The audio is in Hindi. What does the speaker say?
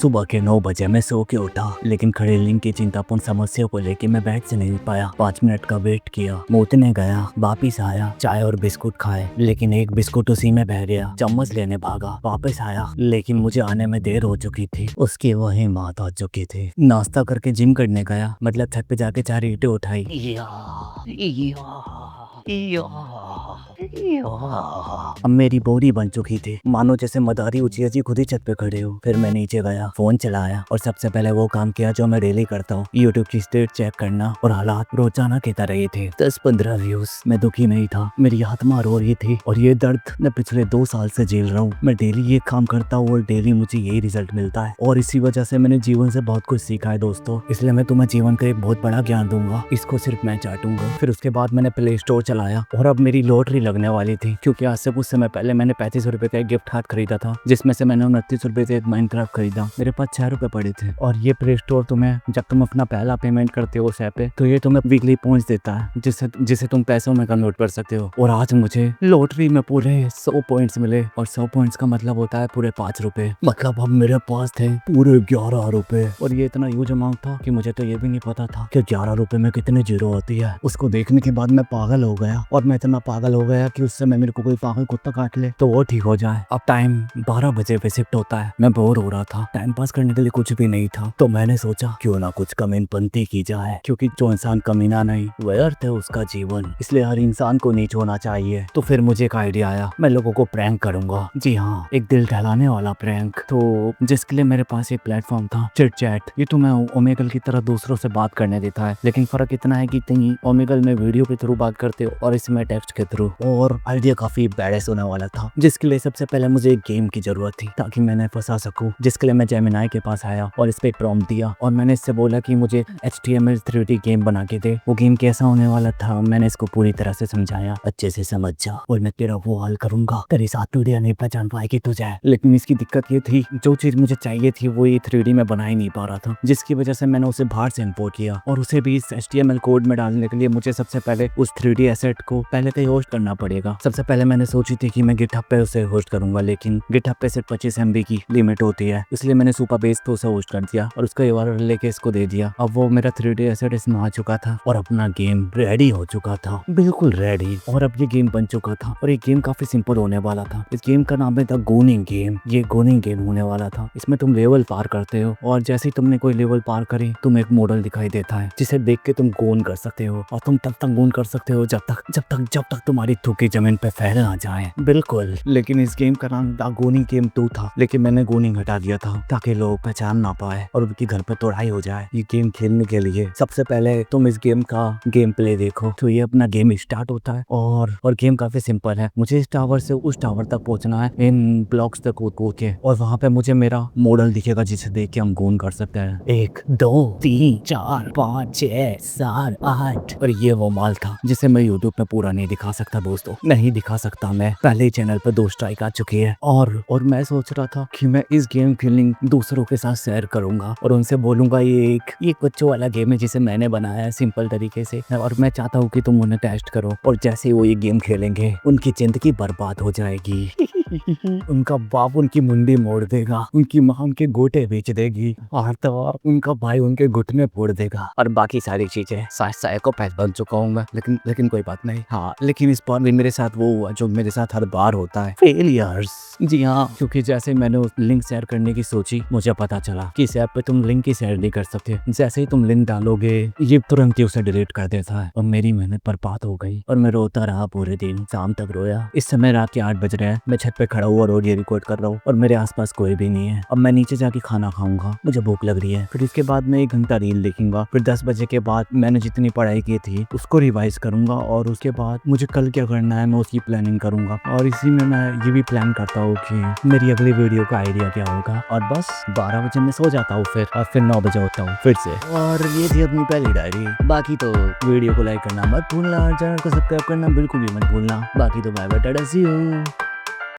सुबह के 9 बजे मैं सो के उठा, लेकिन खड़ेलिंग की चिंतापूर्ण समस्या को लेकर मैं बेड से नहीं पाया। 5 मिनट का वेट किया, मूतने गया, वापिस आया, चाय और बिस्कुट खाए, लेकिन एक बिस्कुट उसी में बह गया। चम्मच लेने भागा, वापस आया, लेकिन मुझे आने में देर हो चुकी थी। उसकी वही मात आ चुकी थी। नाश्ता करके जिम करने गया, मतलब छत पे जाके 4 ईंटें उठाई। अब मेरी बॉडी बन चुकी थी, मानो जैसे मदारी ऊंची खुद ही छत पे खड़े हो। फिर मैं नीचे गया, फोन चलाया और सबसे पहले वो काम किया जो मैं डेली करता हूँ, यूट्यूब की स्टेट चेक करना। और हालात रोजाना की तरह ही थे, 10-15 व्यूज। मैं दुखी नहीं था, मेरी आत्मा रो रही थी और ये दर्द मैं पिछले 2 साल से झेल रहा हूँ। मैं डेली ये काम करता हूँ और डेली मुझे यही रिजल्ट मिलता है, और इसी वजह से मैंने जीवन से बहुत कुछ सीखा है दोस्तों। इसलिए मैं तुम्हें जीवन का एक बहुत बड़ा ज्ञान दूंगा, इसको सिर्फ मैं चाटूंगा। फिर उसके बाद मैंने प्ले स्टोर चलाया और अब मेरी लॉटरी लगने वाली थी, क्योंकि आज से कुछ समय पहले मैंने 35 रुपए का एक गिफ्ट कार्ड खरीदा था, जिसमें से मैंने 29 रुपए से एक माइनक्राफ्ट खरीदा। मेरे पास 6 रुपए पड़े थे। और ये प्ले स्टोर तुम्हें, जब तुम अपना पहला पेमेंट करते हो उस ऐप पे, तो ये तुम्हें वीकली पॉइंट्स देता है, जिसे तुम पैसों में कन्वर्ट कर सकते हो। और आज मुझे लॉटरी में पूरे 100 पॉइंट्स मिले, और 100 पॉइंट्स का मतलब होता है पूरे 5 रुपए। मतलब अब मेरे पास थे पूरे 11 रुपए। और ये इतना यूज अमाउंट था कि मुझे तो ये भी नहीं पता था कि 11 रुपए में कितने जीरो होती है। उसको देखने के बाद मैं पागल हो गया, और मैं इतना पागल हो गया कि उस समय मेरे को कोई पागल कुत्ता काट ले तो वो ठीक हो जाए। अब टाइम 12 बजे पे शिफ्ट होता है। मैं बोर हो रहा था, टाइम पास करने के लिए कुछ भी नहीं था, तो मैंने सोचा क्यों ना कुछ कमीनपंती की जाए, क्योंकि जो इंसान कमीना नहीं व्यर्थ है उसका जीवन, इसलिए हर इंसान को नीच होना चाहिए। तो फिर मुझे एक आइडिया आया, मैं लोगों को प्रैंक करूंगा। जी हाँ, एक दिल दहलाने वाला प्रैंक। तो जिसके लिए मेरे पास एक प्लेटफॉर्म था, चिट चैट। ये तुम्हें ओमेगल की तरह दूसरों से बात करने देता है, लेकिन फर्क इतना है कि तुम ओमेगल में वीडियो के थ्रू बात करते हो और इसमें टेक्स्ट के थ्रू। और आइडिया काफी बैडेस होने वाला था, जिसके लिए सबसे पहले मुझे एक गेम की जरूरत थी ताकि मैंने फंसा सकूं। जिसके लिए मैं जेमिनाई के पास आया और इस पे प्रॉम्प्ट दिया, और मैंने इससे बोला कि मुझे HTML 3D गेम बना के दे। वो गेम कैसा होने वाला था मैंने इसको पूरी तरह से समझाया, अच्छे से समझ जा और मैं तेरा वो हाल करूंगा, तेरे साथ वीडियो नहीं पहचान पाएगी तुझे। लेकिन इसकी दिक्कत ये थी, जो चीज मुझे चाहिए थी वो ये 3D में बना ही नहीं पा रहा था, जिसकी वजह से मैंने उसे बाहर से इंपोर्ट किया, और उसे भी इस HTML कोड में डालने के लिए मुझे सबसे पहले उस 3D एसेट को पहले कहीं होस्ट करना पड़ेगा। सबसे पहले मैंने सोची थी कि मैं गिटहब पे उसे होस्ट करूंगा, लेकिन गिटहब पे सिर्फ 25 MB की लिमिट होती है, इसलिए मैंने सुपरबेस पे उसे होस्ट कर दिया और उसका URL लेके इसको दे दिया। अब वो मेरा 3D एसेट इसमें आ चुका था और अपना गेम रेडी हो चुका था, बिल्कुल रेडी। और अब ये गेम बन चुका था, और ये गेम काफी सिंपल होने वाला था। इस गेम का नाम है द गोनिंग गेम। ये गोनिंग गेम होने वाला था। इसमें तुम लेवल पार करते हो, और जैसे ही तुमने कोई लेवल पार करे तुम्हें एक मॉडल दिखाई देता है, जिसे देख के तुम गोन कर सकते हो, और तुम तब तक गोन कर सकते हो जब तक तुम्हारी थूकी जमीन पे फैल ना जाए। बिल्कुल। लेकिन इस गेम का नाम द गोनिंग गेम 2 था, लेकिन मैंने गोनिंग हटा दिया था ताकि लोग पहचान ना पाए और उनकी घर पे तोड़ाई हो जाए। ये गेम खेलने के लिए सबसे पहले तुम इस गेम का गेम प्ले देखो। तो ये अपना गेम स्टार्ट होता है, और गेम काफी सिंपल है। मुझे इस टावर से उस टावर तक पहुंचना है, इन ब्लॉक्स तक कूद के, और वहां पे मुझे मेरा मॉडल दिखेगा जिसे देख के हम गोन कर सकते हैं। 1 2 3 4 5 6 7 8। और ये वो माल था जिसे मैं यूट्यूब पे पूरा नहीं दिखा सकता दोस्तों, नहीं दिखा सकता। मैं पहले ही चैनल पे 2 स्ट्राइक आ चुकी है, और मैं सोच रहा था कि मैं इस गेम फीलिंग दूसरों के साथ शेयर करूंगा और उनसे बोलूंगा ये बच्चों वाला गेम है जिसे मैंने बनाया है सिंपल तरीके से, और मैं चाहता हूँ कि तुम उन्हें टेस्ट करो। और जैसे ही वो ये गेम खेलेंगे उनकी जिंदगी बर्बाद हो जाएगी। उनका बाप उनकी मुंडी मोड़ देगा, उनकी माँ उनके गोटे बेच देगी, और तो उनका भाई उनके घुटने फोड़ देगा, और बाकी सारी चीजें। को पैस बन चुका हूँ मैं, लेकिन कोई बात नहीं। हाँ, लेकिन इस बार भी मेरे साथ वो हुआ जो मेरे साथ हर बार होता है, फेलियर्स। जी हाँ, क्योंकि जैसे मैंने उस लिंक शेयर करने की सोची, मुझे पता चला कि इस ऐप पे तुम लिंक ही शेयर नहीं कर सकते। जैसे ही तुम लिंक डालोगे ये तुरंत ही उसे डिलीट कर देता है, और मेरी मेहनत बर्बाद हो गई, और मैं रोता रहा पूरे दिन, शाम तक रोया। इस समय रात के 8 बज रहे हैं, मैं छत पे खड़ा हुआ और ये रिकॉर्ड कर रहा हूँ, और मेरे आसपास कोई भी नहीं है। अब मैं नीचे जाके खाना खाऊंगा, मुझे भूख लग रही है। फिर इसके बाद मैं 1 घंटा रील देखूंगा। फिर 10 बजे के बाद मैंने जितनी पढ़ाई की थी उसको रिवाइज करूंगा, और उसके बाद मुझे कल क्या करना है मैं उसकी प्लानिंग करूंगा। और इसी में मैं ये भी प्लान करता हूँ कि मेरी अगली वीडियो का आइडिया क्या होगा। और बस 12 बजे मैं सो जाता हूँ, फिर 9 बजे होता हूँ फिर से। और ये थी अपनी पहली डायरी। बाकी तो वीडियो को लाइक करना मत भूलना, चैनल को सब्सक्राइब करना बिल्कुल भी मत भूलना। बाकी तो bye bye, tata, see you.